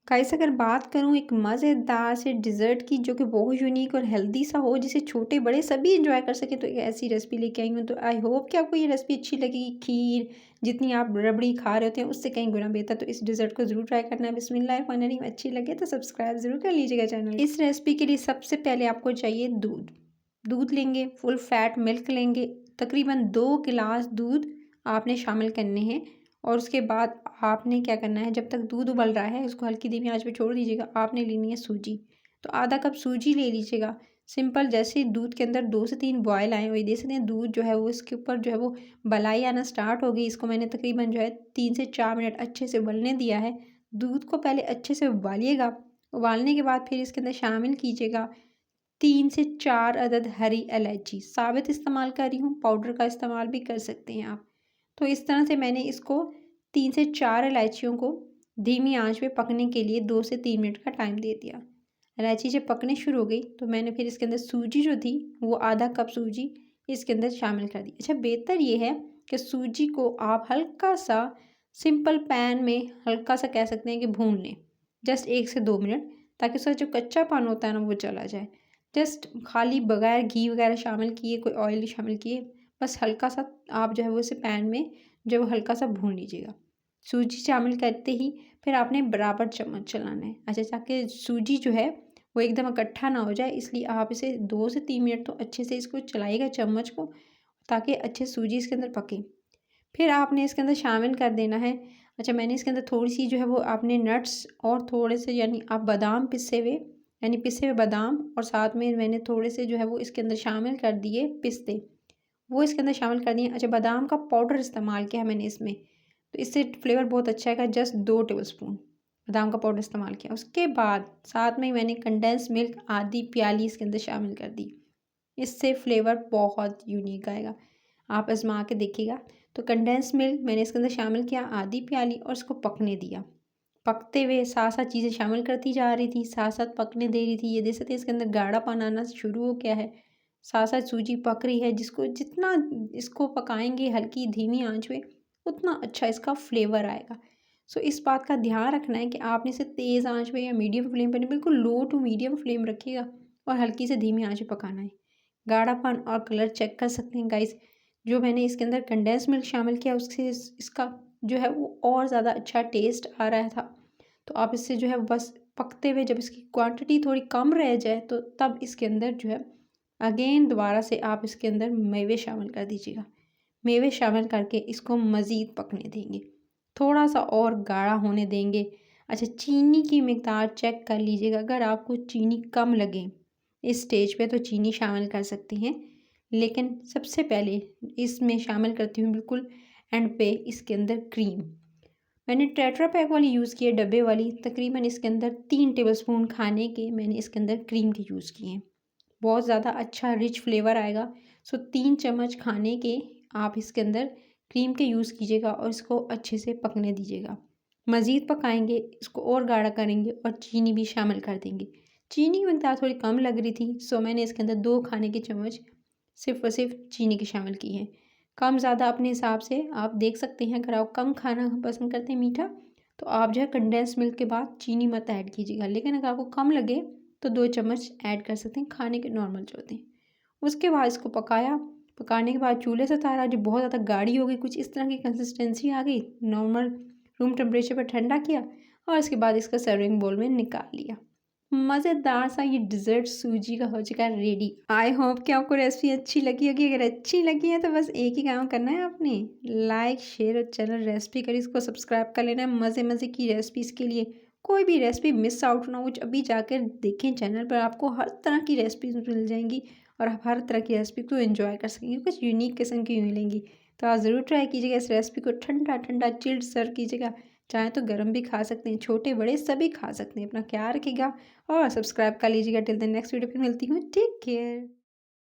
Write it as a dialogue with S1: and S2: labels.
S1: Guys अगर बात करूँ एक मज़ेदार से डिज़र्ट की जो कि बहुत यूनिक और हेल्दी सा हो जिसे छोटे बड़े सभी एंजॉय कर सकें, तो एक ऐसी रेसिपी लेके आई हूँ। तो आई होप कि आपको ये रेसिपी अच्छी लगेगी। खीर जितनी आप रबड़ी खा रहे होते हैं उससे कहीं गुना बेहतर, तो इस डिज़र्ट को ज़रूर ट्राई करना है। बिस्मिल्लाहिर्रहमानिर्रहीम। अच्छी लगे तो सब्सक्राइब ज़रूर कर लीजिएगा चैनल। इस रेसिपी के लिए सबसे पहले आपको चाहिए दूध। दूध लेंगे, फुल फैट मिल्क लेंगे, तकरीबन 2 गिलास दूध आपने शामिल करने हैं। और उसके बाद आपने क्या करना है, जब तक दूध उबल रहा है उसको हल्की धीमी आंच पे छोड़ दीजिएगा। आपने लेनी है सूजी, तो आधा कप सूजी ले लीजिएगा। सिंपल जैसे दूध के अंदर 2 से 3 बॉयल आए वही देख सकते हैं। दूध जो है वो इसके ऊपर जो है वो मलाई आना स्टार्ट हो गई। इसको मैंने तकरीबन जो है 3 से 4 मिनट अच्छे से उबलने दिया है। दूध को पहले अच्छे से उबालिएगा। उबालने के बाद फिर इसके अंदर शामिल कीजिएगा 3 से 4 अदद हरी इलायची। साबित इस्तेमाल कर रही हूँ, पाउडर का इस्तेमाल भी कर सकते हैं आप। तो इस तरह से मैंने इसको 3 से 4 इलायचियों को धीमी आंच पे पकने के लिए 2 से 3 मिनट का टाइम दे दिया। इलायची जब पकने शुरू हो गई तो मैंने फिर इसके अंदर सूजी जो थी वो आधा कप सूजी इसके अंदर शामिल कर दी। अच्छा, बेहतर ये है कि सूजी को आप हल्का सा सिंपल पैन में हल्का सा कह सकते हैं कि भून लें, जस्ट 1 से 2 मिनट, ताकि उसका जो कच्चापन होता है ना वो चला जाए। जस्ट खाली बगैर घी वगैरह शामिल किए, कोई ऑयल शामिल किए, बस हल्का सा आप जो है वो इसे पैन में जो हल्का सा भून लीजिएगा। सूजी शामिल करते ही फिर आपने बराबर चम्मच चलाना है। अच्छा, ताकि सूजी जो है वो एकदम इकट्ठा ना हो जाए, इसलिए आप इसे 2 से 3 मिनट तो अच्छे से इसको चलाइएगा चम्मच को, ताकि अच्छे सूजी इसके अंदर पके। फिर आपने इसके अंदर शामिल कर देना है, अच्छा मैंने इसके अंदर थोड़ी सी जो है वो आपने नट्स और थोड़े से यानी आप बादाम पिसे हुए, यानी पिसे हुए बादाम, और साथ में मैंने थोड़े से जो है वो इसके अंदर शामिल कर दिए पिस्ते, वो इसके अंदर शामिल कर दिए। अच्छा, बादाम का पाउडर इस्तेमाल किया है मैंने इसमें, तो इससे फ्लेवर बहुत अच्छा आएगा। जस्ट 2 टेबलस्पून बादाम का पाउडर इस्तेमाल किया। उसके बाद साथ में मैंने कंडेंस मिल्क आधी प्याली इसके अंदर शामिल कर दी। इससे फ्लेवर बहुत यूनिक आएगा, आप आजमा के देखिएगा। तो कंडेंस मिल्क मैंने इसके अंदर शामिल किया आधी प्याली और इसको पकने दिया। पकते हुए साथ साथ चीज़ें शामिल करती जा रही थी, साथ साथ पकने दे रही थी। ये देख सकते हैं इसके अंदर गाढ़ापन आना शुरू हो गया है, साथ साथ सूजी पक रही है। जिसको जितना इसको पकाएंगे हल्की धीमी आंच में, उतना अच्छा इसका फ्लेवर आएगा। सो इस बात का ध्यान रखना है कि आपने इसे तेज़ आंच पे या मीडियम फ्लेम पर नहीं, बिल्कुल लो टू मीडियम फ्लेम रखिएगा और हल्की से धीमी आंच पे पकाना है। गाढ़ापन और कलर चेक कर सकते हैं गाइस। जो मैंने इसके अंदर कंडेंस मिल्क शामिल किया उससे इसका जो है वो और ज़्यादा अच्छा टेस्ट आ रहा था। तो आप इससे जो है बस पकते हुए जब इसकी क्वांटिटी थोड़ी कम रह जाए तो तब इसके अंदर जो है अगेन दोबारा से आप इसके अंदर मेवे शामिल कर दीजिएगा। मेवे शामिल करके इसको मज़ीद पकने देंगे, थोड़ा सा और गाढ़ा होने देंगे। अच्छा, चीनी की मिकदार चेक कर लीजिएगा। अगर आपको चीनी कम लगे इस स्टेज पे तो चीनी शामिल कर सकती हैं, लेकिन सबसे पहले इसमें शामिल करती हूँ बिल्कुल एंड पे इसके अंदर क्रीम। मैंने टेट्रा पैक वाली यूज़ की है, डब्बे वाली। तकरीबन इसके अंदर 3 टेबलस्पून खाने के मैंने इसके अंदर क्रीम के यूज़ किए हैं। बहुत ज़्यादा अच्छा रिच फ्लेवर आएगा। सो 3 चम्मच खाने के आप इसके अंदर क्रीम के यूज़ कीजिएगा और इसको अच्छे से पकने दीजिएगा। मज़ीद पकाएंगे, इसको और गाढ़ा करेंगे और चीनी भी शामिल कर देंगे। चीनी की मिकदार थोड़ी कम लग रही थी, सो मैंने इसके अंदर 2 खाने के चम्मच सिर्फ़ और सिर्फ चीनी के शामिल किए हैं। कम ज़्यादा अपने हिसाब से आप देख सकते हैं। अगर आप कम खाना पसंद करते हैं मीठा, तो आप जो है कंडेंस मिल्क के बाद चीनी मत ऐड कीजिएगा, लेकिन अगर आपको कम लगे तो 2 चम्मच ऐड कर सकते हैं खाने के नॉर्मल जो होते हैं। उसके बाद इसको पकाया, पकाने के बाद चूल्हे से उतारा। जो बहुत ज़्यादा गाढ़ी हो गई, कुछ इस तरह की कंसिस्टेंसी आ गई, नॉर्मल रूम टेम्परेचर पर ठंडा किया और इसके बाद इसका सर्विंग बोल में निकाल लिया। मज़ेदार सा ये डिज़र्ट सूजी का हो चुका है रेडी। आई होप कि आपको रेसिपी अच्छी लगी होगी। अगर अच्छी लगी है तो बस एक ही काम करना है आपने, लाइक शेयर और चैनल रेसिपी करी इसको सब्सक्राइब कर लेना है। मज़े मज़े की रेसिपीज़ के लिए कोई भी रेसिपी मिस आउट ना हो, अभी जाकर देखें चैनल पर, आपको हर तरह की रेसिपीज़ मिल जाएंगी और आप हर तरह की रेसिपी को एंजॉय कर सकेंगे। कुछ यूनिक किस्म की मिलेंगी, तो आप ज़रूर ट्राई कीजिएगा। इस रेसिपी को ठंडा ठंडा चिल्ड सर्व कीजिएगा, चाहे तो गर्म भी खा सकते हैं, छोटे बड़े सभी खा सकते हैं। अपना ख्याल रखिएगा और सब्सक्राइब कर लीजिएगा। टिल द नेक्स्ट वीडियो फिर मिलती हूँ। Take care.